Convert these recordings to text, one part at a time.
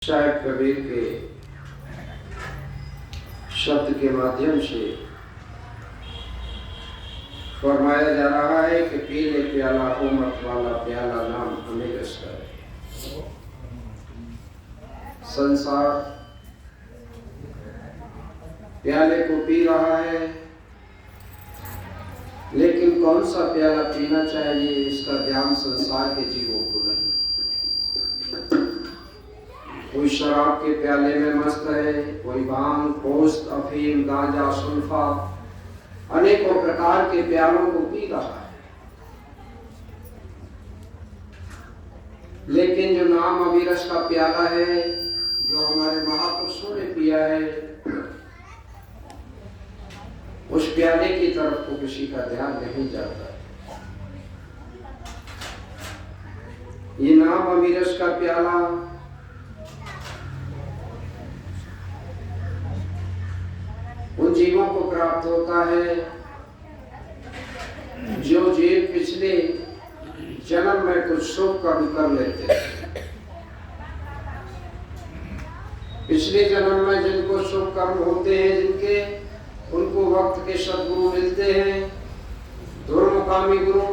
शायद कबीर के शब्द के माध्यम से फरमाया जा रहा है कि पीले प्याला हो मत वाला प्याला नाम हमें रसता है। संसार प्याले को पी रहा है, लेकिन कौन सा प्याला पीना चाहिए इसका ध्यान संसार के जीवों को नहीं। कोई शराब के प्याले में मस्त है, कोई भांग, पोस्त, अफीम, गांजा, सुल्फा, अनेकों प्रकार के प्यालों को पी रहा है। लेकिन जो नाम अविरस का प्याला है, जो हमारे महापुरुषों ने पिया है, उस प्याले की तरफ को किसी का ध्यान नहीं जाता। ये नाम अविरस का प्याला उन जीवों को प्राप्त होता है जो जीव पिछले जन्म में कुछ शुभ कर्म कर लेते हैं। पिछले जन्म में जिनको शुभ कर्म होते हैं, जिनके उनको वक्त के सद्गुरु मिलते हैं, धर्मकामी गुरु,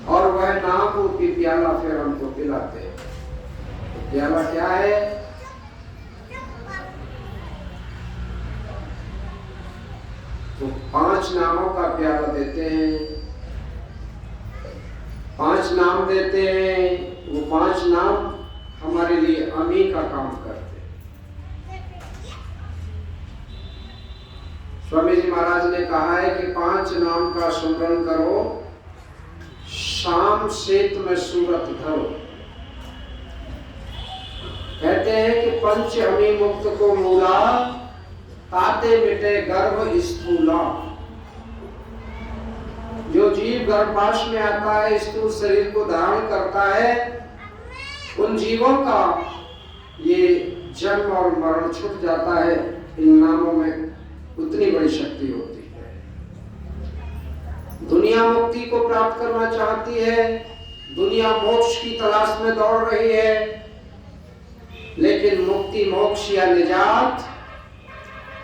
और वह नाम रूपी प्याला फिर हमको पिलाते हैं। प्याला क्या है? तो 5 नामों का प्याला देते हैं, 5 नाम देते हैं। वो 5 नाम हमारे लिए अमी का काम करते हैं। स्वामी जी महाराज ने कहा है कि 5 नाम का सुमरन करो, शाम सेत में सूरत धरो। कहते हैं कि पंच अमी मुक्त को मूला, ताते मिटे गर्भ स्थूला। जो जीव गर्भाश में आता है, स्थूल शरीर को धारण करता है, उन जीवों का ये जन्म और मरण छूट जाता है। इन नामों में उतनी बड़ी शक्ति होती है। दुनिया मुक्ति को प्राप्त करना चाहती है, दुनिया मोक्ष की तलाश में दौड़ रही है, लेकिन मुक्ति, मोक्ष या निजात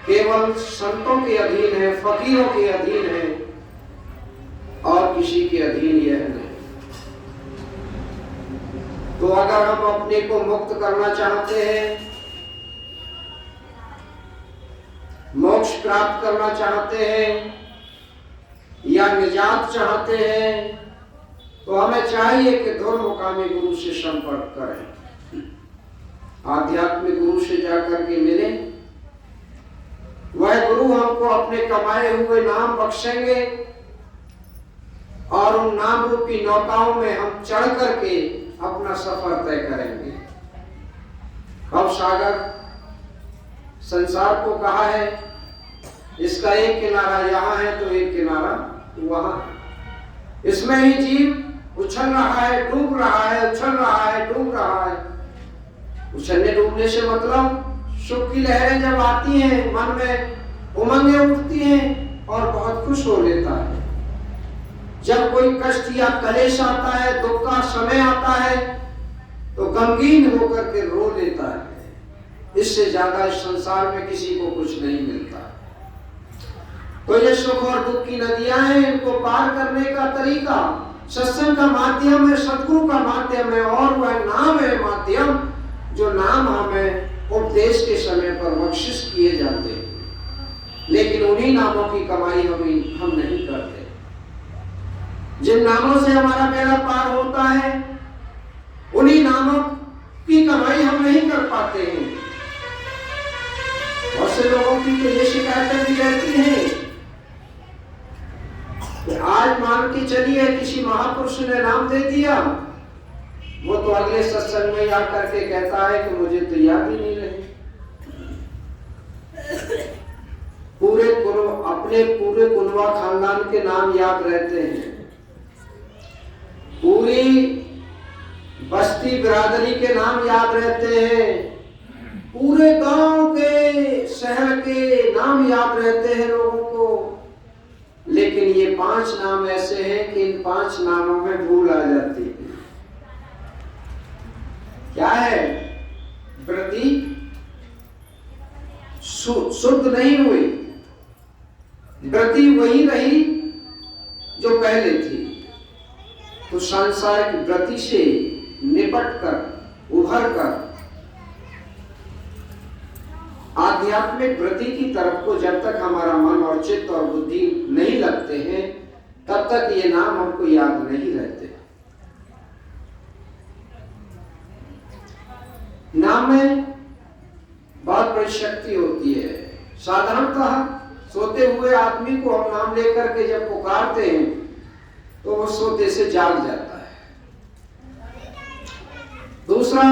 केवल संतों के अधीन है, फकीरों के अधीन है, और किसी के अधीन यह नहीं। तो अगर हम अपने को मुक्त करना चाहते हैं, मोक्ष प्राप्त करना चाहते हैं, या निजात चाहते हैं, तो हमें चाहिए कि धर्मकामी गुरु से संपर्क करें, आध्यात्मिक गुरु से जाकर के मिलें। वह गुरु हमको अपने कमाए हुए नाम बख्शेंगे, और उन नाम रूपी नौकाओं में हम चढ़ करके अपना सफर तय करेंगे। अब सागर संसार को कहा है, इसका एक किनारा यहाँ है तो एक किनारा वहाँ। इसमें ही जीव उछल रहा है, डूब रहा है, उछल रहा है, डूब रहा है। उछलने डूबने से मतलब सुख की लहरें जब आती हैं, मन में उमंगें उठती हैं और बहुत खुश हो लेता है। जब कोई कष्ट या कलेश आता है, दुख का समय आता है, तो गमगीन होकर के रो लेता है। इससे ज्यादा इस संसार में किसी को कुछ नहीं मिलता। तो ये सुख और दुख की नदियां हैं, इनको पार करने का तरीका सत्संग का माध्यम है, सदगुरु का माध्यम है, और वह नाम है माध्यम, जो नाम हमें उपदेश के समय पर बख्शिश किए जाते हैं। लेकिन उन्हीं नामों की कमाई हम नहीं करते। जिन नामों से हमारा बेड़ा पार होता है, उन्हीं नामों की कमाई हम नहीं कर पाते हैं। बहुत से लोगों की तो ये शिकायतें भी रहती हैं कि आज मान के चलिए किसी महापुरुष ने नाम दे दिया, वो तो अगले सत्संग में आकर के कहता है कि मुझे तो याद ही नहीं रहे। अपने पूरे कुनवा खानदान के नाम याद रहते हैं, पूरी बस्ती बिरादरी के नाम याद रहते हैं, पूरे गांव के, शहर के नाम याद रहते हैं लोगों को। लेकिन ये 5 नाम ऐसे हैं कि इन 5 नामों में भूल आ जाती है। क्या है? शुद्ध नहीं हुई, व्रति वही रही जो पहले थी। तो सांसारिक व्रति से निपट कर उभर कर आध्यात्मिक व्रति की तरफ को जब तक हमारा मन और चित्त और बुद्धि नहीं लगते हैं, तब तक ये नाम हमको याद नहीं रहते। नाम में बहुत बड़ी शक्ति होती है। साधारणतः सोते हुए आदमी को हम नाम लेकर के जब पुकारते हैं तो वो सोते से जाग जाता है। दूसरा,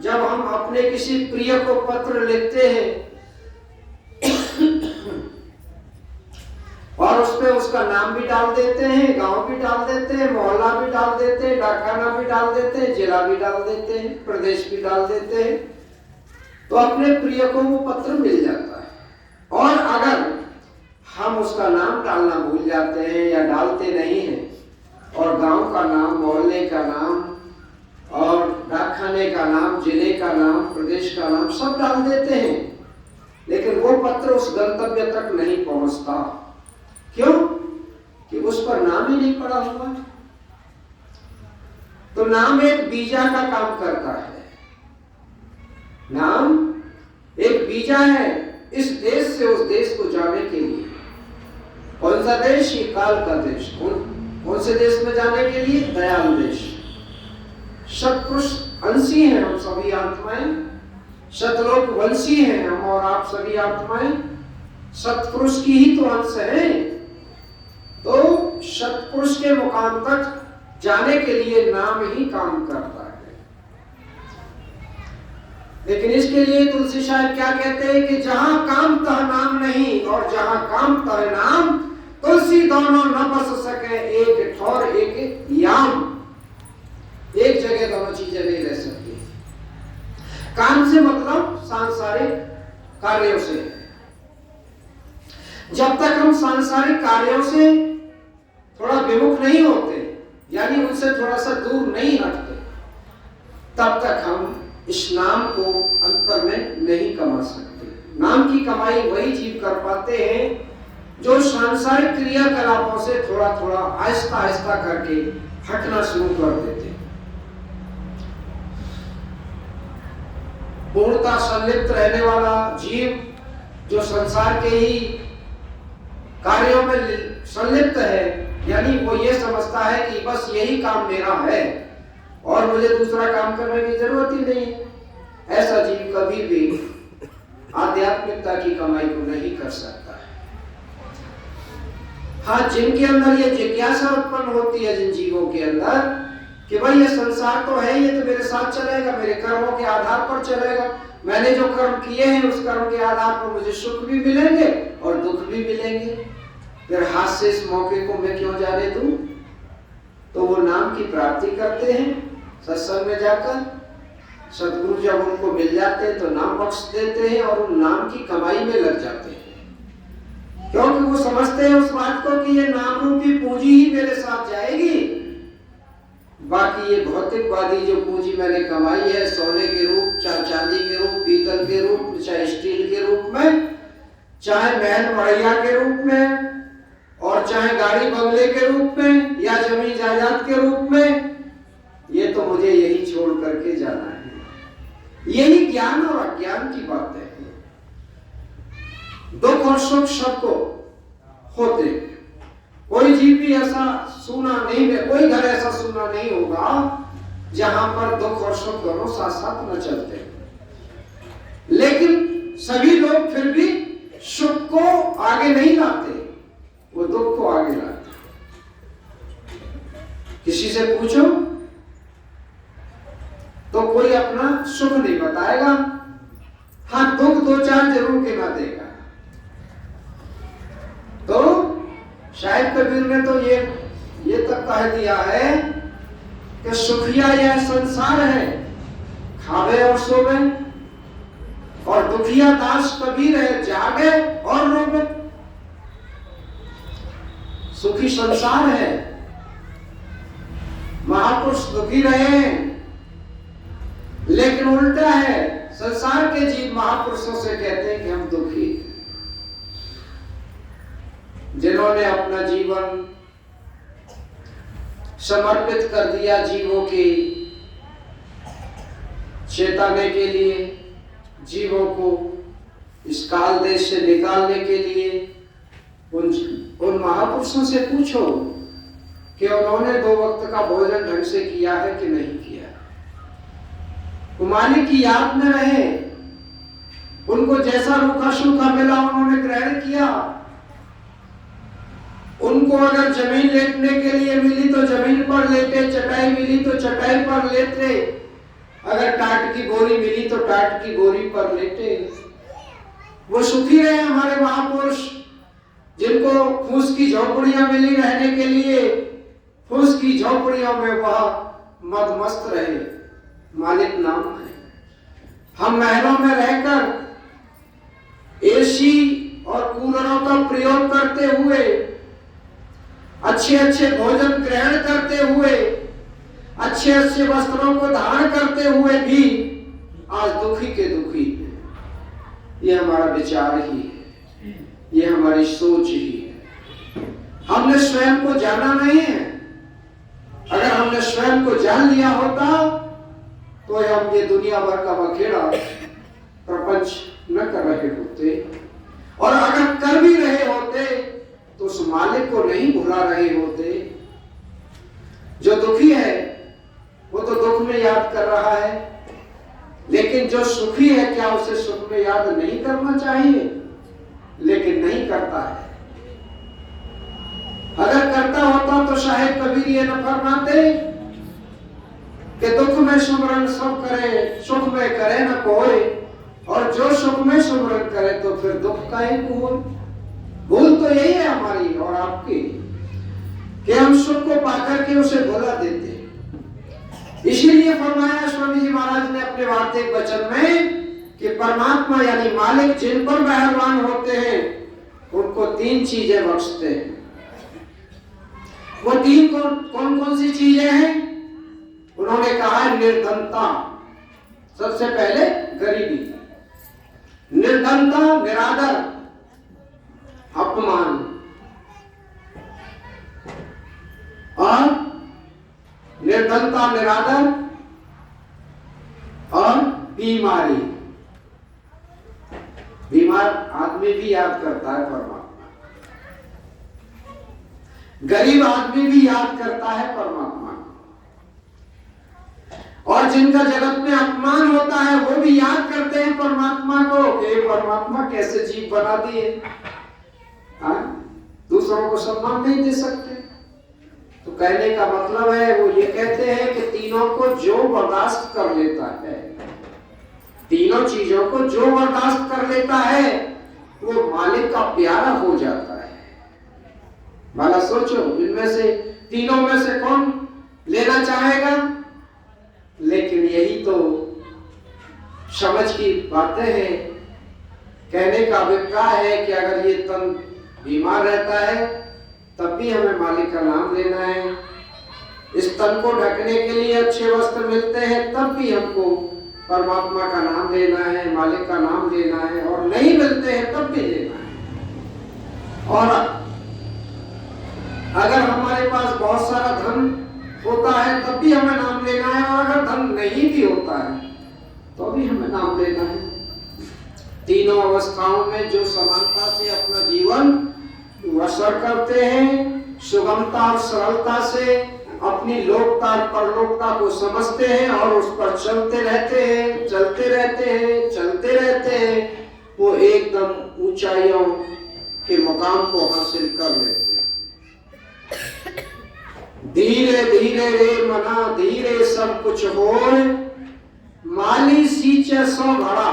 जब हम अपने किसी प्रिय को पत्र लिखते हैं और उसपे उसका नाम भी डाल देते हैं, गांव भी डाल देते हैं, मोहल्ला भी डाल देते हैं, डाकखाना भी डाल देते हैं, जिला भी डाल देते हैं, प्रदेश भी डाल देते हैं, तो अपने प्रिय को वो पत्र मिल जाता है। और अगर हम उसका नाम डालना भूल जाते हैं या डालते नहीं हैं और गांव का नाम, मोहल्ले का नाम और डाकखाने का नाम, जिले का नाम, प्रदेश का नाम सब डाल देते हैं, लेकिन वो पत्र उस गंतव्य तक नहीं पहुंचता। क्यों? कि उस पर नाम ही नहीं पड़ा हुआ। तो नाम एक बीजा का काम करता है। नाम एक बीजा है इस देश से उस देश को जाने के लिए। कौन सा देश? ये काल का देश। कौन से देश में जाने के लिए? दयाल देश। सत्पुरुष अंशी हैं हम सभी आत्माएं, सतलोक वंशी हैं हम और आप सभी आत्माएं, सत्पुरुष की ही तो अंश है। तो सत्पुरुष के मुकाम तक जाने के लिए नाम ही काम करता है। लेकिन इसके लिए तुलसी साहब क्या कहते हैं कि जहां काम तह नाम नहीं और जहां काम तह नाम, तुलसी दोनों न बस सके एक ठौर एक याम। एक जगह दोनों चीजें नहीं रह सकती। काम से मतलब सांसारिक कार्यों से। जब तक हम सांसारिक कार्यों से थोड़ा विमुख नहीं होते, यानी उनसे थोड़ा सा दूर नहीं हटते, तब तक हम इस नाम को अंतर में नहीं कमा सकते। नाम की कमाई वही जीव कर पाते हैं जो सांसारिक क्रियाकलापों से थोड़ा थोड़ा आहिस्ता आहिस्ता करके हटना शुरू कर देते हैं। पूर्णता संलिप्त रहने वाला जीव जो संसार के ही कार्यों में संलिप्त है, यानी वो ये समझता है कि बस यही काम मेरा है और मुझे दूसरा काम करने की जरूरत ही नहीं है, ऐसा जीव कभी भी आध्यात्मिकता की कमाई को नहीं कर सकता है। हाँ, जिनके अंदर ये जिज्ञासा उत्पन्न होती है, जिन जीवों के अंदर, कि भाई ये संसार तो है, ये तो मेरे साथ चलेगा, मेरे कर्मों के आधार पर चलेगा, मैंने जो कर्म किए हैं उस कर्म के आधार पर मुझे सुख भी मिलेंगे और दुख भी मिलेंगे, फिर हाथ से इस मौके को मैं क्यों जाने दूं? तो वो नाम की प्राप्ति करते हैं सत्संग में जाकर। सदगुरु जब उनको मिल जाते हैं तो नाम बख्श देते हैं और उन नाम की कमाई में लग जाते हैं, क्योंकि वो समझते हैं उस बात को कि ये नाम रूपी पूंजी ही मेरे साथ जाएगी, बाकी ये भौतिकवादी जो पूंजी मैंने कमाई है, सोने के रूप, चाहे चांदी के रूप, पीतल के रूप, चाहे स्टील के रूप में, चाहे महल मड़ैया के रूप में, और चाहे गाड़ी बंगले के रूप में या जमीन जायदाद के रूप में, ये तो मुझे यही छोड़ करके जाना है। यही ज्ञान और अज्ञान की बात है। दुख और सुख सबको होते, कोई जीव भी ऐसा सुना नहीं है, कोई घर ऐसा सुना नहीं होगा जहां पर दुख और सुख दोनों साथ साथ न चलते। लेकिन सभी लोग फिर भी सुख को आगे नहीं लाते, वो दुख को आगे लाते। किसी से पूछो तो कोई अपना सुख नहीं बताएगा, हाँ दुख दो चार जरूर गिना देगा। तो शायद कबीर ने तो ये तक कह दिया है कि सुखिया यह संसार है, खावे और सोवे, और दुखिया दास कबीर है, जागे और रोवे। सुखी संसार है, महापुरुष दुखी रहे, लेकिन उल्टा है, संसार के जीव महापुरुषों से कहते हैं कि हम दुखी। जिन्होंने अपना जीवन समर्पित कर दिया जीवों के चेताने के लिए, जीवों को इस काल देश से निकालने के लिए, उन महापुरुषों से पूछो कि उन्होंने 2 वक्त का भोजन ढंग से किया है कि नहीं किया। वो मालिक की याद में रहे, उनको जैसा रूखा सूखा मिला उन्होंने ग्रहण किया। उनको अगर जमीन लेटने के लिए मिली तो जमीन पर लेटे, चटाई मिली तो चटाई पर लेटे, अगर टाट की बोरी मिली तो टाट की बोरी पर लेटे। वो सुखी रहे हमारे महापुरुष, जिनको फूस की झोपड़ियां मिली रहने के लिए, फूस की झोपड़ियों में वह मदमस्त रहे। मालिक नाम है। हम महलों में रहकर एसी और कूलरों का प्रयोग करते हुए, अच्छे अच्छे भोजन ग्रहण करते हुए, अच्छे अच्छे वस्त्रों को धारण करते हुए भी आज दुखी के दुखी है। ये हमारा विचार ही है, ये हमारी सोच ही है। हमने स्वयं को जाना नहीं है। अगर हमने स्वयं को जान लिया होता तो हम ये दुनिया भर का बखेड़ा प्रपंच न कर रहे होते, और अगर कर भी रहे होते तो उस मालिक को नहीं भुला रहे होते। जो दुखी है वो तो दुख में याद कर रहा है, लेकिन जो सुखी है क्या उसे सुख में याद नहीं करना चाहिए? लेकिन नहीं करता है। अगर करता होता तो शायद कबीर ये न फरमाते कि दुख में सुमरन सब करे, सुख में करे न कोई, और जो सुख में सुमरन करे तो फिर दुख का ही भूल। भूल तो यही है हमारी और आपकी कि हम सुख को पाकर के उसे भुला देते। इसीलिए फरमाया स्वामी जी महाराज ने अपने वार्तिक वचन में कि परमात्मा यानी मालिक जिन पर मेहरबान होते हैं उनको 3 चीजें बख्शते हैं। वो 3 कौन कौन सी चीजें हैं? उन्होंने कहा है निर्धनता, सबसे पहले गरीबी, निर्धनता, निरादर, अपमान और निर्धनता, निरादर और बीमारी। बीमार आदमी भी याद करता है परमात्मा, गरीब आदमी भी याद करता है परमात्मा, और जिनका जगत में अपमान होता है वो भी याद करते हैं परमात्मा को कि परमात्मा कैसे जीव बना दिए, दूसरों को सम्मान नहीं दे सकते। तो कहने का मतलब है वो ये कहते हैं कि तीनों को जो बर्दाश्त कर लेता है, तीनों चीजों को जो बर्दाश्त कर लेता है वो मालिक का प्यारा हो जाता है। भला सोचो इनमें से तीनों में से कौन लेना चाहेगा? लेकिन यही तो समझ की बातें हैं। कहने का अभिप्राय है कि अगर ये तन बीमार रहता है तब भी हमें मालिक का नाम लेना है। इस तन को ढकने के लिए अच्छे वस्त्र मिलते हैं तब भी हमको परमात्मा का नाम लेना है, मालिक का नाम लेना है, और नहीं मिलते हैं तब भी लेना है। और अगर हमारे पास बहुत सारा धन होता है तब भी हमें नाम लेना है, और अगर धन नहीं भी होता है तो भी हमें नाम लेना है। तीनों अवस्थाओं में जो समानता से अपना जीवन बसर करते हैं, सुगमता और सरलता से अपनी लोकता और परलोकता को समझते हैं और उस पर चलते रहते हैं, चलते रहते हैं, चलते रहते हैं, वो एकदम ऊंचाइयों के मुकाम को हासिल कर लेते हैं। धीरे धीरे रे मना धीरे सब कुछ होए, माली सींचे सो घड़ा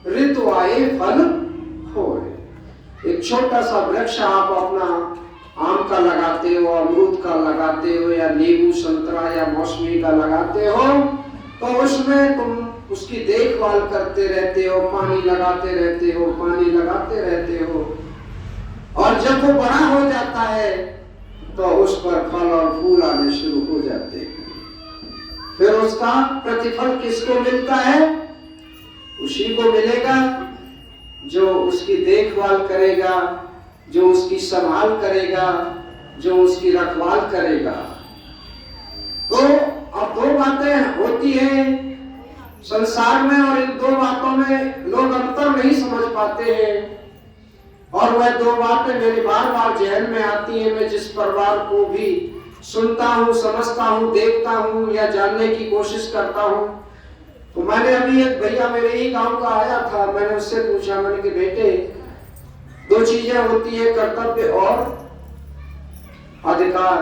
ऋतु आए फल होए। एक छोटा सा वृक्ष आप अपना आम का लगाते हो, अमरूद का लगाते हो, या नींबू संतरा या मौसमी का लगाते हो, तो उसमें तुम उसकी देखभाल करते रहते हो, पानी लगाते रहते हो, पानी लगाते रहते हो, और जब वो बड़ा हो जाता है तो उस पर फल और फूल आने शुरू हो जाते हैं। फिर उसका प्रतिफल किसको मिलता है? उसी को मिलेगा जो उसकी देखभाल करेगा, जो उसकी संभाल करेगा, जो उसकी रखवाल करेगा। तो अब दो बातें होती हैं संसार में, और इन दो बातों में लोग अंतर नहीं समझ पाते हैं। और वह दो बातें मेरे बार बार जहन में आती हैं। मैं जिस परिवार को भी सुनता हूँ, समझता हूँ, देखता हूँ या जानने की कोशिश करता हूँ, तो मैंने अभी एक भैया मेरे ही गांव का आया था, मैंने उससे पूछा, मैंने कि बेटे दो चीजें होती है, कर्तव्य और अधिकार।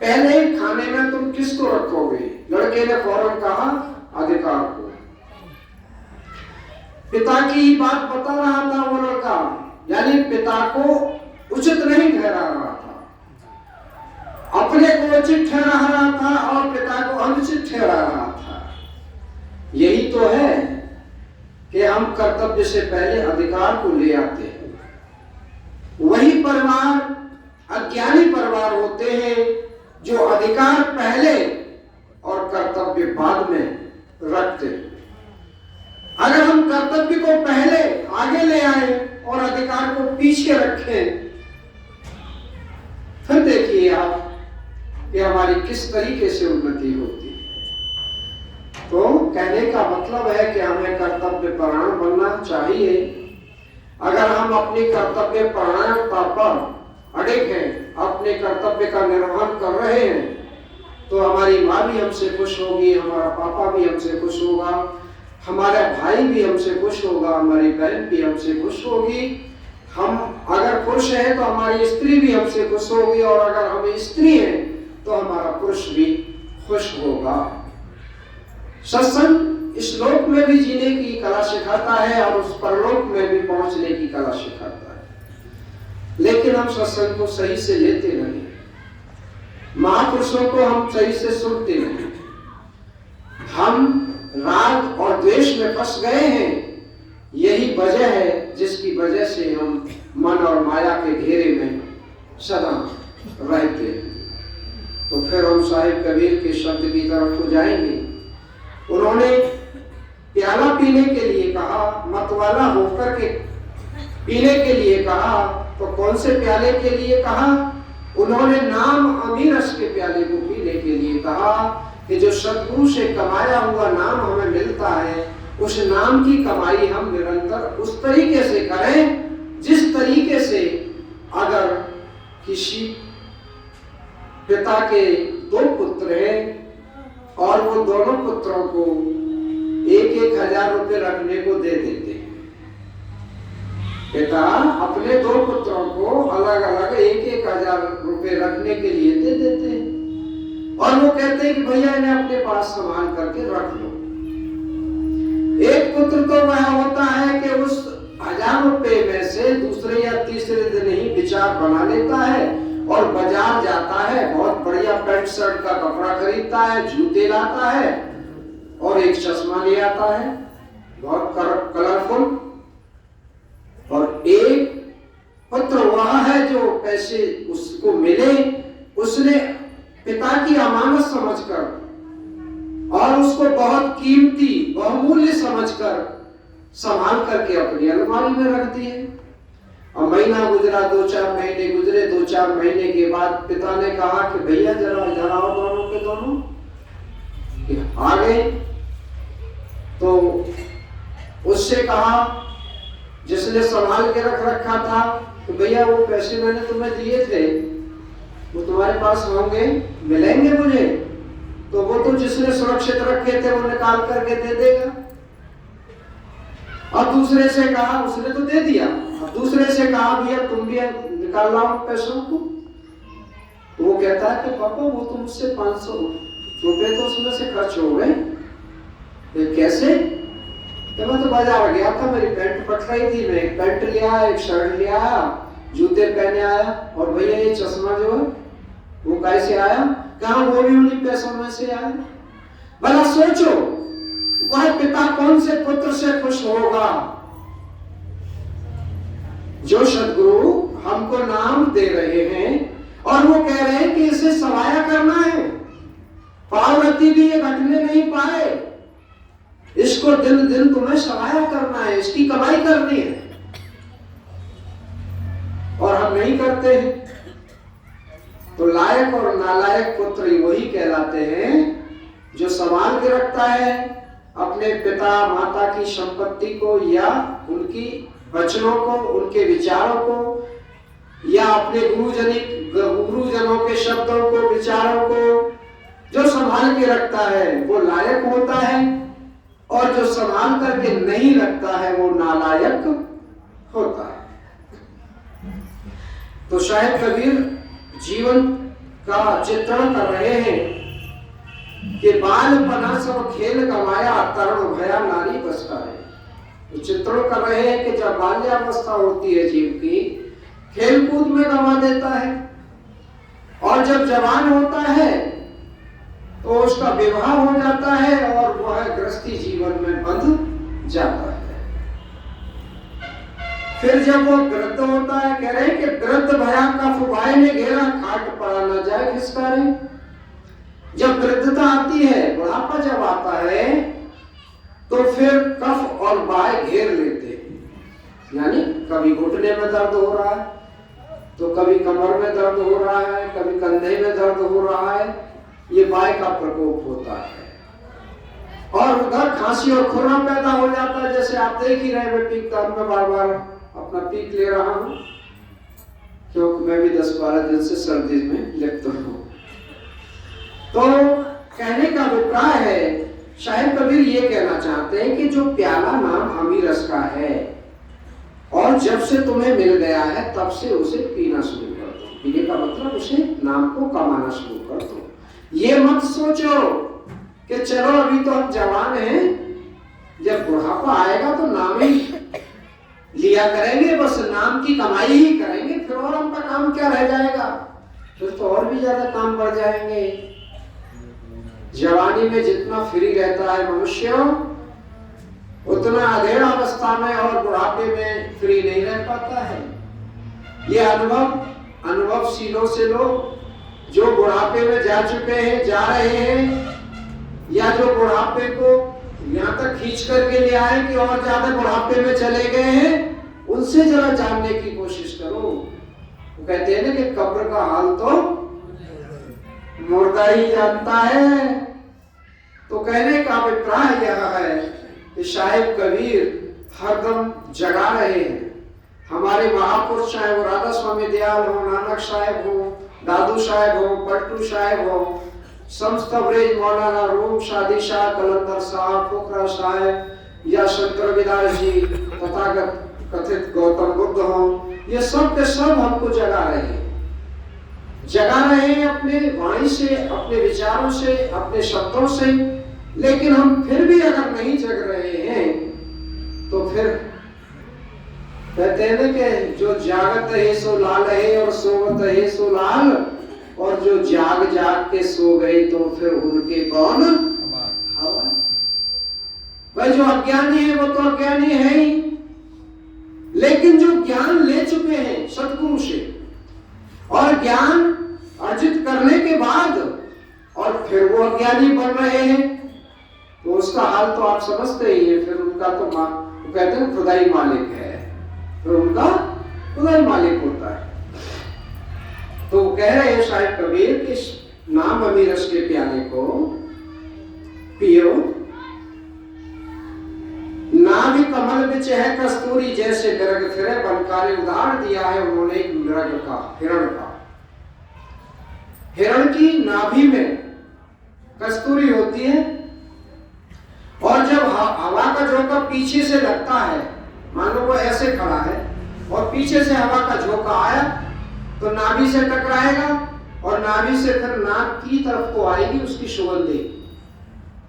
पहले खाने में तुम किसको रखोगे? लड़के ने फौरन कहा अधिकार को। पिता की बात बता रहा था वो लड़का, यानी पिता को उचित नहीं ठहरा रहा था, अपने को उचित ठहरा रहा था और पिता को अनुचित ठहरा रहा था। यही तो है कि हम कर्तव्य से पहले अधिकार को ले आते हैं। वही परिवार अज्ञानी परिवार होते हैं जो अधिकार पहले और कर्तव्य बाद में रखते हैं। अगर हम कर्तव्य को पहले आगे ले आए और अधिकार को पीछे रखें, फिर देखिए आप कि हमारी किस तरीके से उन्नति होती है। तो कहने का मतलब है कि हमें कर्तव्य परायण बनना चाहिए। अगर हम अपनी कर्तव्य परायणता पर अड़िग हैं, अपने कर्तव्य का निर्वहन कर रहे हैं, तो हमारी माँ भी हमसे खुश होगी, हमारा पापा भी हमसे खुश होगा, हमारा भाई भी हमसे खुश होगा, हमारी बहन भी हमसे खुश होगी। हम अगर पुरुष हैं तो हमारी स्त्री भी हमसे खुश होगी, और अगर हम स्त्री हैं तो हमारा पुरुष भी खुश होगा। सत्संग इस लोक में भी जीने की कला सिखाता है और उस परलोक में भी पहुंचने की कला सिखाता है। लेकिन हम सत्संग को सही से लेते नहीं, महापुरुषों को हम सही से सुनते नहीं। हम राग और द्वेष में फंस गए हैं। यही वजह है जिसकी वजह से हम मन और माया के घेरे में सदा रहते हैं। तो फिर हम साहिब कबीर के शब्द की तरफ तो जाएंगे। उन्होंने प्याला पीने के लिए कहा, मतवाला होकर के पीने के लिए कहा। तो कौन से प्याले के लिए कहा? उन्होंने नाम अमीरस के प्याले को पीने के लिए कहा कि जो सद्गुरु से कमाया हुआ नाम हमें मिलता है, उस नाम की कमाई हम निरंतर उस तरीके से करें जिस तरीके से अगर किसी पिता के दो पुत्र हैं और वो दोनों पुत्रों को 1,000 रुपए रखने को दे देते हैं। पिता अपने दो पुत्रों को अलग अलग 1,000 रुपए रखने के लिए दे देते हैं और वो कहते हैं कि भैया इन्हें अपने पास संभाल करके रख लो। एक पुत्र तो वह होता है कि उस 1,000 रुपए में से दूसरे या तीसरे दिन ही विचार बना लेता है और बाजार जाता है, बहुत बढ़िया पैंट शर्ट का कपड़ा खरीदता है, जूते लाता है और एक चश्मा ले आता है बहुत कलरफुल। और एक पुत्र वह है जो पैसे उसको मिले, उसने पिता की अमानत समझकर और उसको बहुत कीमती बहुमूल्य समझकर संभाल करके अपनी अलमारी में रख दिए। और महीना गुजरा, 2-4 महीने गुजरे, 2-4 महीने के बाद पिता ने कहा कि भैया जरा इधर आओ, दोनों के दोनों आ गए। तो उससे कहा जिसने संभाल के रख रखा था, तो भैया वो पैसे मैंने तुम्हें दिए थे वो तुम्हारे पास होंगे, मिलेंगे मुझे? तो वो तो जिसने सुरक्षित रखे थे वो निकाल करके दे देगा। और दूसरे से कहा, उसने तो दे दिया, और दूसरे से कहा भैया तुम भी निकाल लाओ पैसों को। तो वो कहता है कि पापा वो तो मुझसे 500 रुपए तो उसमें से खर्च हो गए। कैसे? तो मैं तो बाजार गया था, मेरी पैंट फट रही थी, मैं एक पैंट ले आया, एक शर्ट ले आया, जूते पहने आया, और भैया ये चश्मा जो है वो कैसे आया? कहा वो भी उन्हीं पैसों में से आया। भला सोचो वह पिता कौन से पुत्र से खुश होगा? जो सद्गुरु हमको नाम दे रहे हैं और वो कह रहे हैं कि इसे सवाया करना है, पावरती भी ये घटने नहीं पाए, इसको दिन दिन तुम्हें सवाया करना है, इसकी कमाई करनी है। नहीं करते हैं। तो लायक और नालायक पुत्र वही कहलाते हैं जो संभाल के रखता है अपने पिता माता की संपत्ति को, या उनकी वचनों को, उनके विचारों को, या अपने गुरुजनों के शब्दों को, विचारों को जो संभाल के रखता है वो लायक होता है, और जो संभाल करके नहीं रखता है वो नालायक होता है। तो शायद कबीर जीवन का चित्रण कर रहे हैं कि बालपना सब खेल गवाया, तरुण भया नारी बसता है। तो चित्रण कर रहे हैं कि जब बाल्यावस्था होती है जीव की, खेलकूद में गवा देता है, और जब जवान होता है तो उसका विवाह हो जाता है और वह गृहस्थी जीवन में बंध जाता है। फिर जब वो वृद्ध होता है, कह रहे हैं कि वृद्ध भया कफ भाई ने घेरा, खाट पड़ा न जाए खिसकारे। जब वृद्धता आती है, बुढ़ापा जब आता है, तो फिर कफ और बाय घेर लेते हैं। यानी कभी घुटने में दर्द हो रहा है, तो कभी कमर में दर्द हो रहा है, कभी कंधे में दर्द हो रहा है, ये बाय का प्रकोप होता है। और उधर खांसी और खुरना पैदा हो जाता है, जैसे आप देख ही रहे, मैं पीक तार में बार बार अपना पीक ले रहा हूं, क्योंकि मैं भी 10-12 दिन से सर्दी में लिप्त हूं। तो कहने का अभिप्राय है, शायद कबीर ये कहना चाहते हैं कि जो प्याला नाम अमी रस का है, और जब से तुम्हें मिल गया है तब से उसे पीना शुरू कर दो। पीने का मतलब उसे नाम को कमाना शुरू कर दो। ये मत सोचो कि चलो अभी तो हम जवान हैं, जब बुढ़ापा आएगा तो नाम ही लिया करेंगे, बस नाम की कमाई ही करेंगे, फिर और हमका काम क्या रह जाएगा, फिर तो और भी ज्यादा काम बढ़ जाएंगे। जवानी में जितना फ्री रहता है मनुष्य, उतना अधेड़ अवस्था में और बुढ़ापे में फ्री नहीं रह पाता है। ये अनुभवशीलों से लोग जो बुढ़ापे में जा चुके हैं, जा रहे हैं, या जो बुढ़ापे को यहाँ तक खींच करके ले आए कि और ज्यादा बुढ़ापे में चले गए हैं, उनसे जरा जानने की कोशिश करो। वो कहते हैं ना कि कब्र का हाल तो मुर्दा ही जानता है। तो कहने का अभिप्राय यह है कि शायद कबीर हरदम जगा रहे हैं। हमारे महापुरुष, चाहे वो राधा स्वामी दयाल हो, नानक साहेब हो, दादू साहेब हो, पट्टू साहेब हो, समस्त ब्रेज मौलाना रूम शादी शाह, कलंदर साहब, फुकरा साहेब, या शंकर विदास जी, तथागत कथित गौतम बुद्ध हो, ये सब के सब हमको जगा रहे हैं। जगा रहे हैं अपने वाणी से, अपने विचारों से, अपने शब्दों से। लेकिन हम फिर भी अगर नहीं जग रहे हैं तो फिर कहते हैं कि जो जागत है सो लाल है, और सोवत है सो लाल, और जो जाग जाग के सो गए तो फिर उनके कौन हवा। भाई जो अज्ञानी है वो तो अज्ञानी है ही, लेकिन जो ज्ञान ले चुके हैं सद्गुरु से, और ज्ञान अर्जित करने के बाद और फिर वो अज्ञानी बन रहे हैं, तो उसका हाल तो आप समझते ही हैं। फिर उनका तो वो कहते हैं खुदाई मालिक है, फिर उनका खुदाई मालिक होता है। तो कह रहे हैं शायद कबीर कि नाम अमी रस के प्याले को पियो, नाभि कमल बिच है कस्तूरी, जैसे मिर्ग फिरे बनकारे। उदाहरण दिया है उन्होंने एक मिर्ग का, हिरण का। हिरण की नाभि में कस्तूरी होती है, और जब हवा का झोंका पीछे से लगता है, मान लो वो ऐसे खड़ा है और पीछे से हवा का झोंका आया तो नाभि से टकराएगा, और नाभि से फिर नाक की तरफ को आएगी उसकी सुगंधी।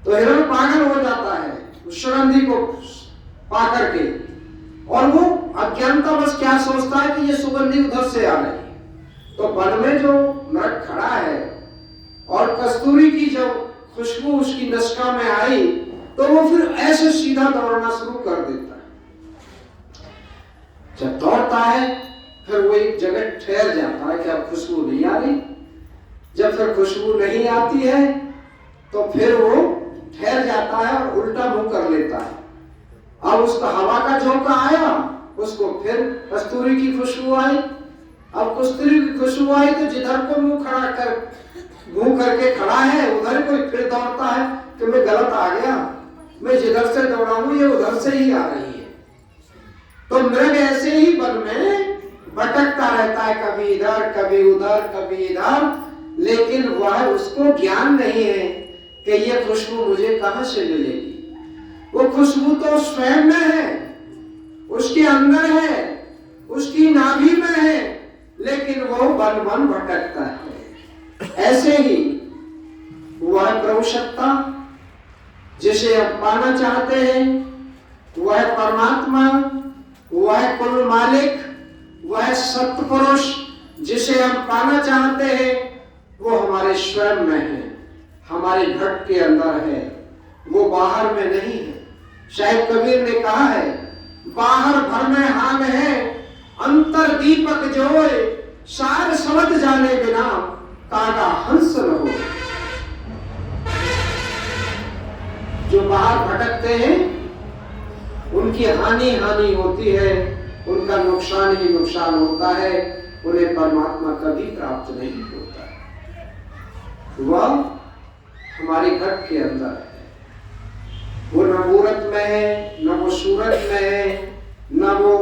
तो हिरण पागल हो जाता है उस सुगंधी को पा करके, और वो अज्ञानता बस क्या सोचता है कि ये सुगंधी उधर से आ रही है। तो वन में जो नर खड़ा है और कस्तूरी की जब खुशबू उसकी नसका में आई तो वो फिर ऐसे सीधा दौड़ना शुरू कर देता है। जब दौड़ता है फिर वो एक जगह ठहर जाता है कि अब खुशबू नहीं आ रही। जब फिर खुशबू नहीं आती है तो फिर वो ठहर जाता है और उल्टा मुंह कर लेता है। अब उसका हवा का झोंका आया, उसको फिर कस्तूरी की खुशबू आई, अब कुश्ती की खुशबू आई तो जिधर को मुंह करके खड़ा है उधर कोई फिर दौड़ता है कि मैं गलत आ गया, मैं जिधर से दौड़ा हूं ये उधर से ही आ रही है। तो मृग ऐसे ही वन में भटकता रहता है, कभी इधर कभी उधर कभी इधर, लेकिन वह उसको ज्ञान नहीं है कि ये खुशबू मुझे कहां से मिलेगी। वो खुशबू तो स्वयं में है, उसके अंदर है, उसकी नाभि में है, लेकिन वो वन वन भटकता है। ऐसे ही वह प्रभु सत्ता जिसे हम पाना चाहते हैं, वह परमात्मा, वह कुल मालिक, वह सत्य पुरुष जिसे हम पाना चाहते हैं, वो हमारे स्वयं में है, हमारे घट के अंदर है, वो बाहर में नहीं है। शायद कबीर ने कहा है, बाहर भर में हान है, अंतर दीपक जोए, सार समझ जाने बिना कागा हंस न हो। जो बाहर भटकते हैं उनकी हानि होती है, उनका नुकसान ही नुकसान होता है, उन्हें परमात्मा कभी प्राप्त नहीं होता है। वह हमारे घट के अंदर है, वो न मूरत में है, न वो सूरज में है, न वो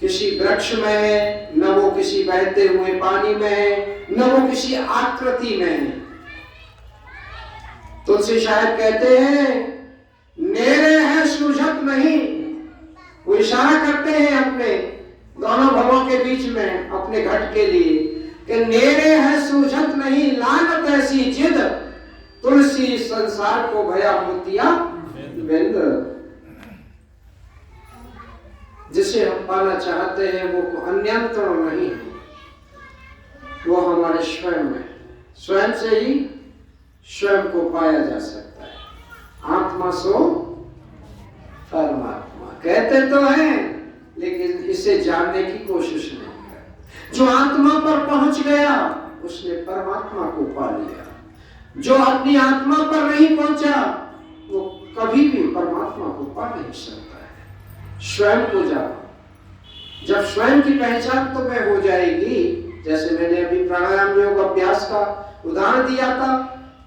किसी वृक्ष में है, न वो किसी बहते हुए पानी में है, न वो किसी आकृति में है। तुलसी शायद कहते हैं, नेरे है सूझत नहीं, वो इशारा करते हैं अपने दोनों भवों के बीच में अपने घट के लिए कि नेरे है सूझत नहीं, लानत ऐसी जिद, तुलसी संसार को भया मोतिया बिंद। जिसे हम पाना चाहते हैं वो अन्यंतर नहीं है, वो हमारे स्वयं में, स्वयं से ही स्वयं को पाया जा सकता है। आत्मा सो परमात्मा कहते तो हैं, लेकिन इसे जानने की कोशिश नहीं करते। जो आत्मा पर पहुंच गया उसने परमात्मा को पा लिया, जो अपनी आत्मा पर नहीं पहुंचा वो कभी भी परमात्मा को पा नहीं सकता है। स्वयं को जानो, जब स्वयं की पहचान तो में हो जाएगी, जैसे मैंने अभी प्राणायाम योग अभ्यास का उदाहरण दिया था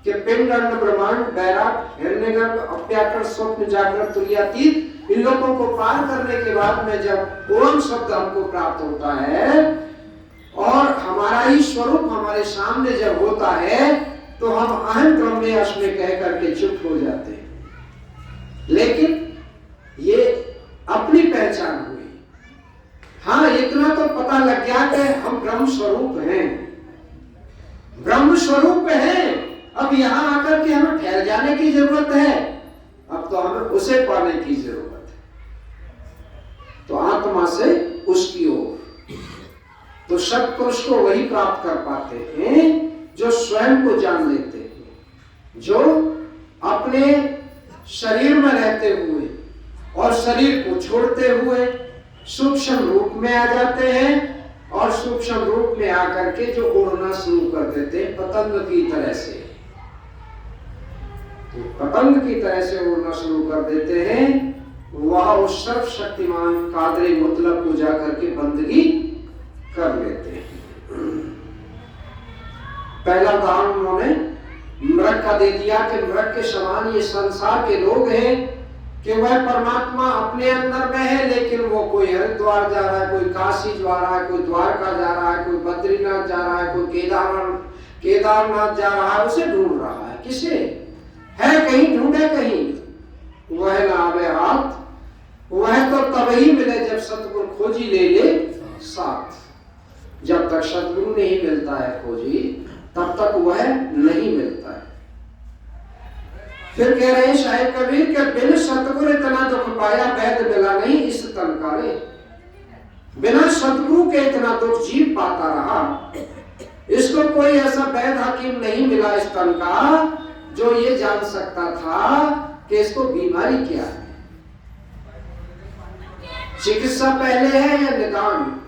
कि पिंड अंड ब्रह्मांड बैराग हिरण्यगर्भ अप्याकर स्वप्न जागृत तुरीयातीत, इन लोगों को पार करने के बाद में जब ओम शब्द हमको प्राप्त होता है और हमारा ही स्वरूप हमारे सामने जब होता है तो हम अहम ब्रह्मेस्मि कह करके चुप हो जाते हैं। लेकिन ये अपनी पहचान हुई। हाँ, इतना तो पता लग गया कि हम ब्रह्म स्वरूप हैं, ब्रह्म स्वरूप हैं। अब यहां आकर के हमें ठहर जाने की जरूरत है, अब तो हमें उसे पाने की जरूरत है। तो आत्मा से उसकी ओर, तो सत्पुरुष को वही प्राप्त कर पाते हैं जो स्वयं को जान लेते हैं, जो अपने शरीर में रहते हुए और शरीर को छोड़ते हुए सूक्ष्म रूप में आ जाते हैं, और सूक्ष्म रूप में आकर के जो उड़ना शुरू कर देते हैं पतंग की तरह से, तो पतंग की तरह से उड़ना शुरू कर देते हैं, वह उस सर्वशक्तिमान कादरे मुतलक को जाकर के बंदगी कर लेते हैं। पहला उदाहरण उन्होंने मृग का दे दिया कि मृग के समान ये संसार के लोग हैं कि वह परमात्मा अपने अंदर में है, लेकिन वो कोई हरिद्वार जा रहा है, कोई काशी जा रहा है, कोई द्वारका जा रहा है, कोई बद्रीनाथ जा रहा है, कोई केदारनाथ जा रहा है, उसे ढूंढ रहा है। किसे है, कहीं ढूंढे कहीं, वह ना आवे हाथ, वह तो तब ही मिले जब सतगुरु खोजी ले साथ। जब तक सतगुरु नहीं मिलता है खोजी, तब तक वह नहीं मिलता है। फिर कह रहे हैं शायद कबीर के बिन सतगुरु इतना दुख पाया वैद मिला नहीं इस तन का रे। बिना सतगुरु के इतना दुख जीव पाता रहा, इसको कोई ऐसा वैद हकीम नहीं मिला इस तन का जो ये जान सकता था कि इसको बीमारी क्या है। चिकित्सा पहले है या निदान,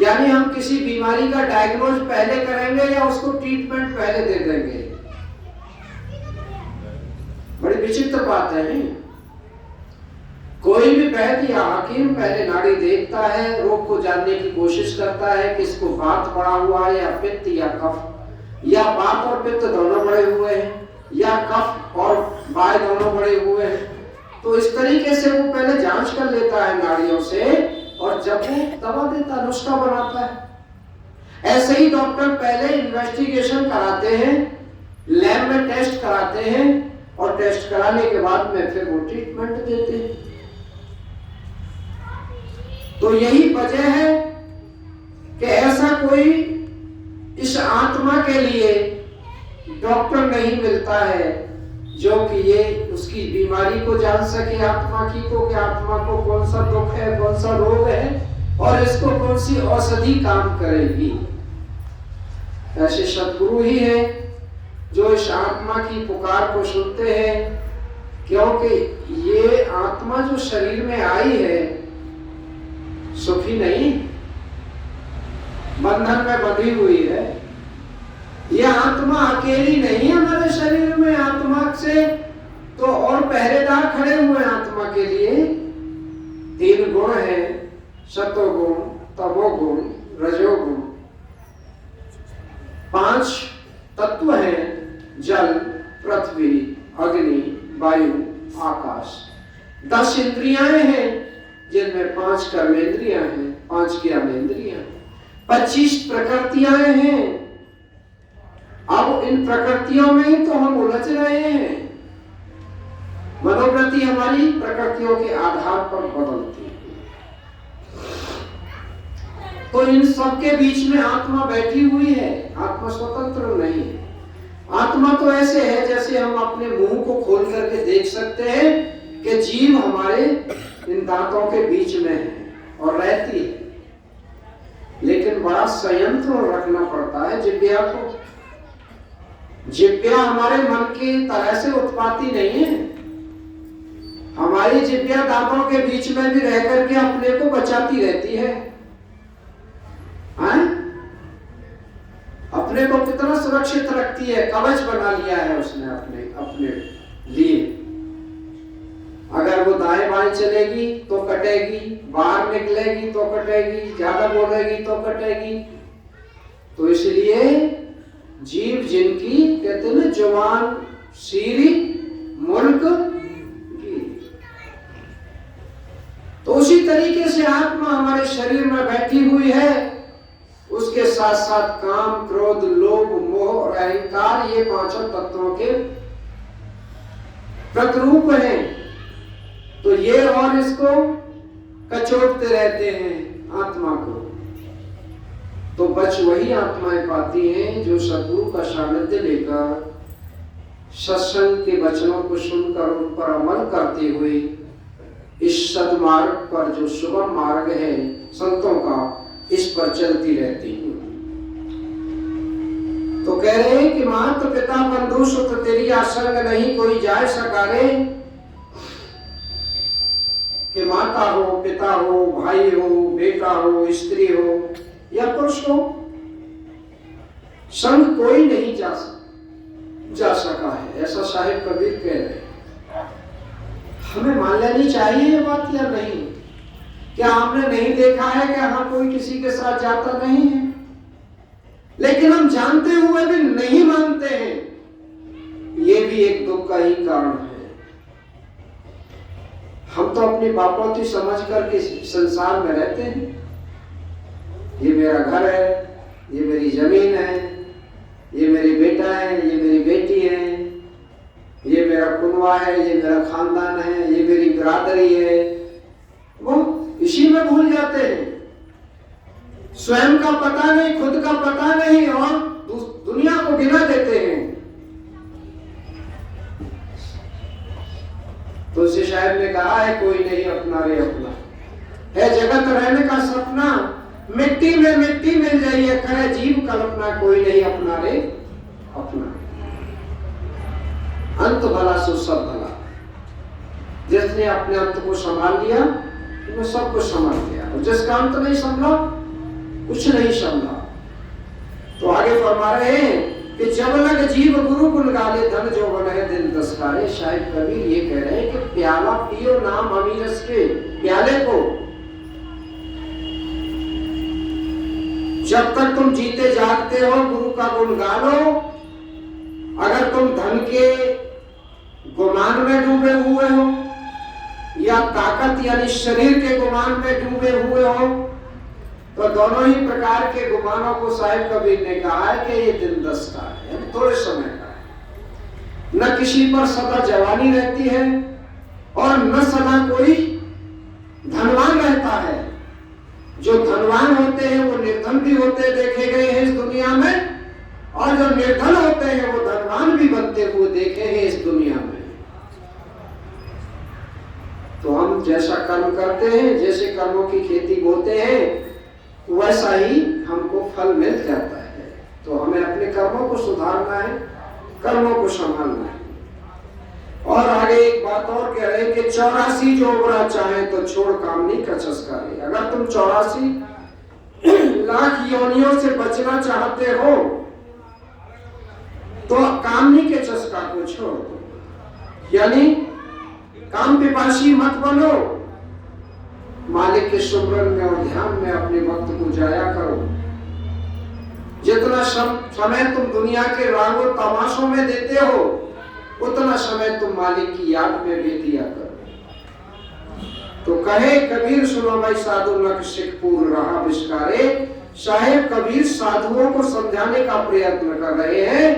यानी हम किसी बीमारी का डायग्नोज पहले करेंगे या उसको ट्रीटमेंट पहले दे देंगे। बड़ी विचित्र बात है नहीं? कोई भी वैद्य या हकीम पहले नाड़ी देखता है, रोग को जानने की कोशिश करता है कि इसको वात पड़ा हुआ है या पित्त या कफ, या वात और पित्त दोनों बढ़े हुए हैं, या कफ और वाय दोनों बढ़े हुए हैं। तो इस तरीके से वो पहले जांच कर लेता है नाड़ियों से, और जब वो दवा देता, नुस्खा बनाता है। ऐसे ही डॉक्टर पहले इन्वेस्टिगेशन कराते हैं, लैब में टेस्ट कराते हैं, और टेस्ट कराने के बाद में फिर वो ट्रीटमेंट देते हैं। तो यही वजह है कि ऐसा कोई इस आत्मा के लिए डॉक्टर नहीं मिलता है जो कि ये उसकी बीमारी को जान सके, आत्मा की को, कि आत्मा को कौन सा दुख है, कौन सा रोग है, और इसको कौन सी औषधि काम करेगी। ऐसे सद्गुरु ही है जो इस आत्मा की पुकार को सुनते हैं, क्योंकि ये आत्मा जो शरीर में आई है सुखी नहीं, बंधन में बंधी हुई है। ये आत्मा अकेली नहीं है हमारे शरीर में, आत्मा से तो और पहरेदार खड़े हुए आत्मा के लिए। 3 गुण है, सत्वगुण, तमोगुण, रजोगुण। 5 तत्व हैं, जल, पृथ्वी, अग्नि, वायु, आकाश। 10 इंद्रियां हैं जिनमें 5 कर्मेंद्रियां हैं, 5 ज्ञानेंद्रियां हैं। 25 प्रकृतियां हैं। अब इन प्रकृतियों में ही तो हम उलझ रहे हैं। मनोवृत्ति हमारी प्रकृतियों के आधार पर बदलती है। तो इन सब के बीच में आत्मा बैठी हुई है, आत्मा स्वतंत्र नहीं है। आत्मा तो ऐसे है जैसे हम अपने मुंह को खोल करके देख सकते हैं कि जीव हमारे इन दांतों के बीच में है और रहती है, लेकिन बड़ा संयंत्र रखना पड़ता है जिह्वा को। जिह्वा हमारे मन की तरह से उत्पाती नहीं है। हमारी जिह्वा दांतों के बीच में भी रह करके अपने को बचाती रहती है। अपने को कितना सुरक्षित रखती है, कवच बना लिया है उसने अपने लिए। अगर वो दाएं बाएं चलेगी तो कटेगी, बाहर निकलेगी तो कटेगी, ज्यादा बोलेगी तो कटेगी। तो इसलिए जीव जिनकी कहते हैं ना जुबान सीरी मुल्क की, तो उसी तरीके से आत्मा हमारे शरीर में बैठी हुई है। उसके साथ साथ काम, क्रोध, लोभ, मोह और अहंकार, ये 5 तत्वों के प्रतिरूप हैं। तो ये और इसको कचोटते रहते हैं आत्मा को। तो बच वही आत्माएं पाती हैं जो सद्गुरु का सानिध्य लेकर, सत्संग के वचनों को सुनकर उन पर अमल करते हुए इस सद्मार्ग पर, जो शुभ मार्ग है संतों का, इस पर चलती रहती है। तो कह रहे हैं कि मात पिता बंधु सुत तेरी आसंग नहीं कोई जाय सकारे। कि माता हो, पिता हो, भाई हो, बेटा हो, स्त्री हो या पुरुष हो, संग कोई नहीं जा सका है, ऐसा साहिब कबीर कह रहे हैं। हमें मान लेनी चाहिए ये बात या नहीं? क्या हमने नहीं देखा है कि हाँ कोई किसी के साथ जाता नहीं है, लेकिन हम जानते हुए भी नहीं मानते हैं। ये भी एक दुख का ही कारण है। हम तो अपनी बापोती समझ कर इस संसार में रहते हैं। ये मेरा घर है, ये मेरी जमीन है, ये मेरी बेटा है, ये मेरी बेटी है, ये मेरा कुनवा है, ये मेरा खानदान है, ये मेरी बिरादरी है। वो इसी में भूल जाते हैं। स्वयं का पता नहीं, खुद का पता नहीं, और दुनिया को गिना देते हैं। तुलसी साहब ने कहा है, कोई नहीं अपना रे अपना है जगत रहने का सपना, मिट्टी में मिट्टी मिल जाइए करे जीव कल्पना, कोई नहीं अपना रे अपना। अंत भला सो सब भला। जिसने अपने अंत को संभाल लिया वो सब कुछ संभाल लिया, और जिसका अंत नहीं संभला कुछ नहीं संभला। तो आगे फरमा रहे हैं कि जब लग जीव गुरु गुण गाले धन जो बन है दिन दसकारे। शायद कबीर ये कह रहे हैं कि प्याला पियो नाम अमीरस के, प्याले को जब तक तुम जीते जागते हो गुरु का गुण गा लो। अगर तुम धन के गुमान में डूबे हुए हो या ताकत यानी शरीर के गुमान में डूबे हुए हो, तो दोनों ही प्रकार के गुमानों को साहिब कबीर ने कहा है कि ये दिन दस का है, थोड़े समय का है। न किसी पर सदा जवानी रहती है और न सदा कोई धनवान रहता है। जो धनवान होते हैं वो निर्धन भी होते देखे गए हैं इस दुनिया में, और जो निर्धन होते हैं वो धनवान भी बनते हुए देखे हैं इस दुनिया में। तो हम जैसा कर्म करते हैं, जैसे कर्मों की खेती बोते हैं, वैसा ही हमको फल मिल जाता है। तो हमें अपने कर्मों को सुधारना है, कर्मों को संभालना है। और आगे एक बात और कह रहे हैं कि 84 जो उबरा चाहे तो छोड़ कामनी का चस्का ले। अगर तुम 84 लाख योनियों से बचना चाहते हो तो कामनी के चस्का को छोड़ दो, यानी काम पिपासी मत बनो। मालिक के सुमरन में और ध्यान में अपने वक्त को जाया करो। जितना समय तुम दुनिया के रागों तमाशों में देते हो, उतना समय तुम मालिक की याद में भी दिया करो। तो कहे कबीर सुनो भाई साधु नक सिखपुर रहा विस्कारे। साहेब कबीर साधुओं को समझाने का प्रयत्न कर रहे हैं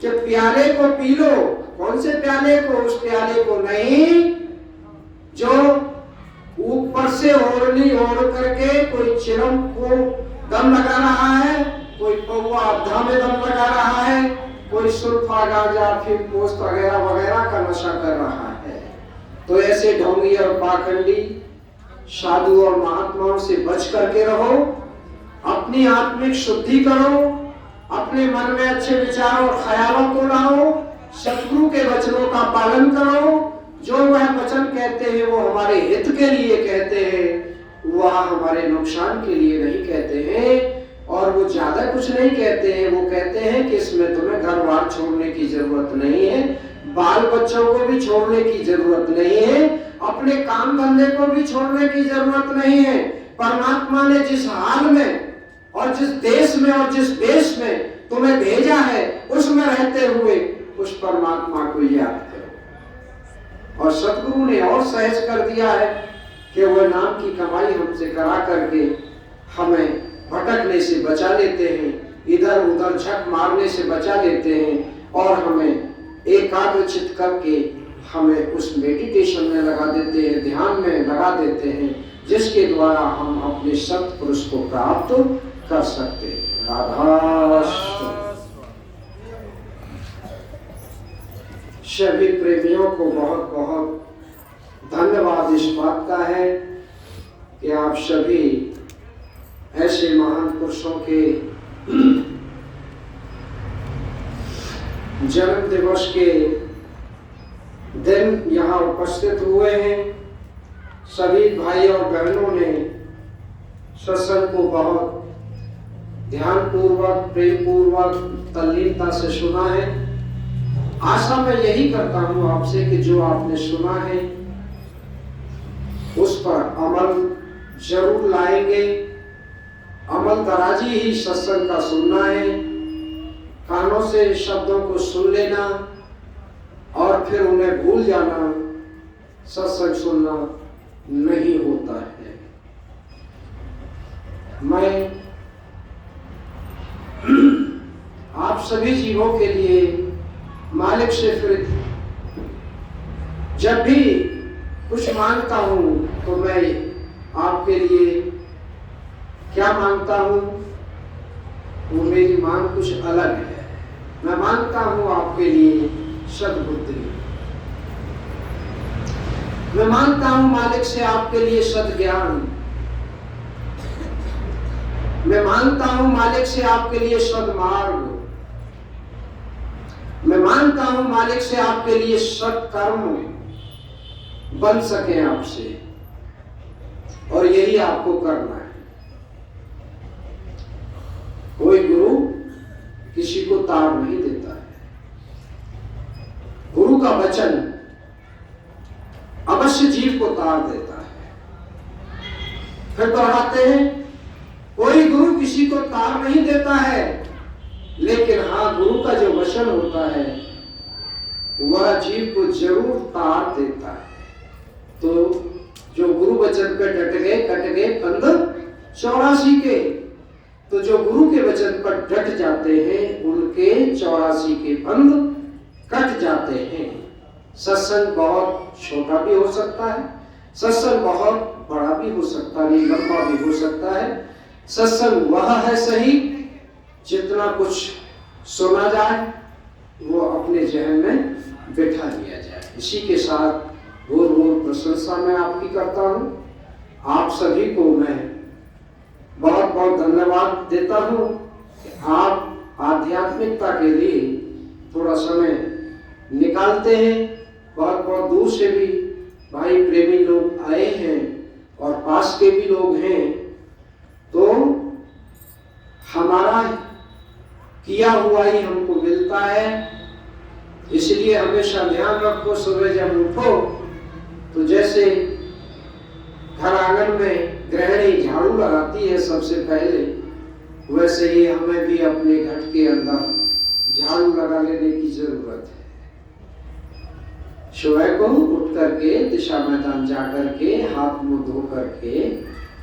कि प्याले को पी लो। कौन से प्याले को? उस प्याले को नहीं जो ऊपर से ओढ़नी ओढ़ करके कोई चिलम को दम लगा रहा है, कोई पौवा अब्धा में दम लगा रहा है, कोई सुल्फा गांजा फिर पोस्त वगैरह वगैरह का नशा कर रहा है। तो ऐसे ढोंगी और पाखंडी साधु और महात्माओं से बच करके रहो। अपनी आत्मिक शुद्धि करो, अपने मन में अच्छे विचार और ख्यालों को लाओ, सतगुरु के वचनों का पालन करो। जो वह वचन कहते हैं वो हमारे हित के लिए कहते हैं, वह हमारे नुकसान के लिए नहीं कहते हैं। और वो ज्यादा कुछ नहीं कहते हैं, वो कहते हैं कि इसमें तुम्हें घर बार छोड़ने की जरूरत नहीं है, बाल बच्चों को भी छोड़ने की जरूरत नहीं है, अपने काम धंधे को भी छोड़ने की जरूरत नहीं है। परमात्मा ने जिस हाल में और जिस देश में और जिस देश में तुम्हें भेजा है, उसमें रहते हुए उस परमात्मा को याद करो। और सतगुरु ने और सहज कर दिया है कि वह नाम की कमाई हमसे करा करके हमें भटकने से बचा लेते हैं, इधर उधर झक मारने से बचा लेते हैं, और हमें एकाग्रचित करके हमें उस मेडिटेशन में लगा देते हैं, ध्यान में लगा देते हैं, जिसके द्वारा हम अपने सत्पुरुष को प्राप्त कर सकते हैं। राधा सभी प्रेमियों को बहुत बहुत धन्यवाद इस बात का है कि आप सभी ऐसे महान पुरुषों के जन्म दिवस के दिन यहाँ उपस्थित हुए हैं। सभी भाई और बहनों ने सत्संग को बहुत ध्यान पूर्वक, प्रेम पूर्वक, तल्लीनता से सुना है। आशा मैं यही करता हूँ आपसे कि जो आपने सुना है उस पर अमल जरूर लाएंगे। अमल दराजी ही सत्संग का सुनना है। कानों से शब्दों को सुन लेना और फिर उन्हें भूल जाना सत्संग सुनना नहीं होता है। मैं आप सभी जीवों के लिए मालिक से फिर जब भी कुछ मांगता हूं तो मैं आपके लिए क्या मांगता हूं, वो मेरी मांग कुछ अलग है। मैं मांगता हूं आपके लिए सद्बुद्धि। मैं मांगता हूं मालिक से आपके लिए सद्ज्ञान। मैं मांगता हूं मालिक से आपके लिए सद्मार्ग। मैं मांगता हूं मालिक से आपके लिए सत्कर्म बन सके आपसे, और यही आपको करना है। कोई गुरु किसी को तार नहीं देता है। गुरु का वचन अवश्य जीव को तार देता है। फिर दोहराते हैं, कोई गुरु किसी को तार नहीं देता है, लेकिन हाँ, गुरु का जो वचन होता है वह जीव को जरूर तार देता है। तो जो गुरु वचन पे डट गए, कट गए फंद 84 के। तो जो गुरु के वचन पर डट जाते हैं उनके 84 के फंद कट जाते हैं। सत्संग बहुत छोटा भी हो सकता है, सत्संग बहुत बड़ा भी हो सकता है, लंबा भी हो सकता है। सत्संग वह है सही जितना कुछ सुना जाए वो अपने जहन में बैठा लिया जाए। इसी के साथ घोर घोर प्रशंसा मैं आपकी करता हूँ। आप सभी को मैं बहुत बहुत धन्यवाद देता हूँ कि आप आध्यात्मिकता के लिए थोड़ा समय निकालते हैं। बहुत बहुत दूर से भी भाई प्रेमी लोग आए हैं और पास के भी लोग हैं। तो हमारा किया हुआ ही हमको मिलता है, इसलिए हमेशा ध्यान रखो। सुबह जब उठो तो जैसे घर आंगन में गृहिणी झाड़ू लगाती है सबसे पहले, वैसे ही हमें भी अपने घर के अंदर झाड़ू लगा लेने की जरूरत है। सुबह को उठ करके दिशा मैदान जा करके हाथ मुंह धो करके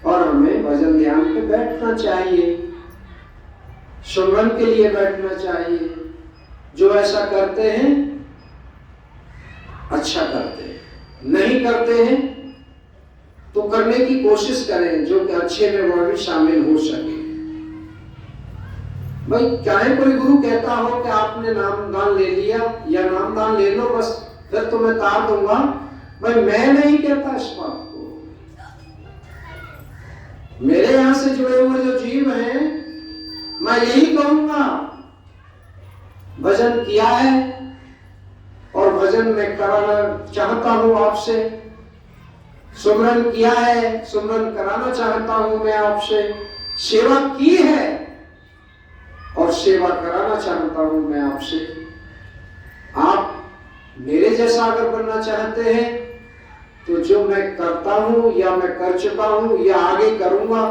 और हमें भजन ध्यान पे बैठना चाहिए, सुमरन के लिए बैठना चाहिए। जो ऐसा करते हैं अच्छा करते हैं, नहीं करते हैं तो करने की कोशिश करें जो कि अच्छे में वह भी शामिल हो सके। भाई चाहे कोई गुरु कहता हो कि आपने नामदान ले लिया या नामदान ले लो बस फिर तो मैं तार दूंगा, भाई मैं नहीं कहता इस बात को। मेरे यहां से जुड़े हुए जो जीव हैं मैं यही कहूंगा, भजन किया है और भजन में कराना चाहता हूं आपसे, सुमरन किया है, सुमरन कराना चाहता हूं मैं आपसे, सेवा की है और सेवा कराना चाहता हूं मैं आपसे। आप मेरे जैसा अगर बनना चाहते हैं तो जो मैं करता हूं या मैं कर चुका हूं या आगे करूंगा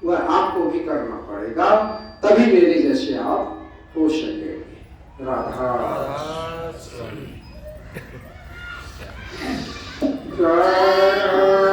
वह आपको भी करना पड़ेगा, तभी मेरे जैसे आप हो सकेंगे। राधा राधा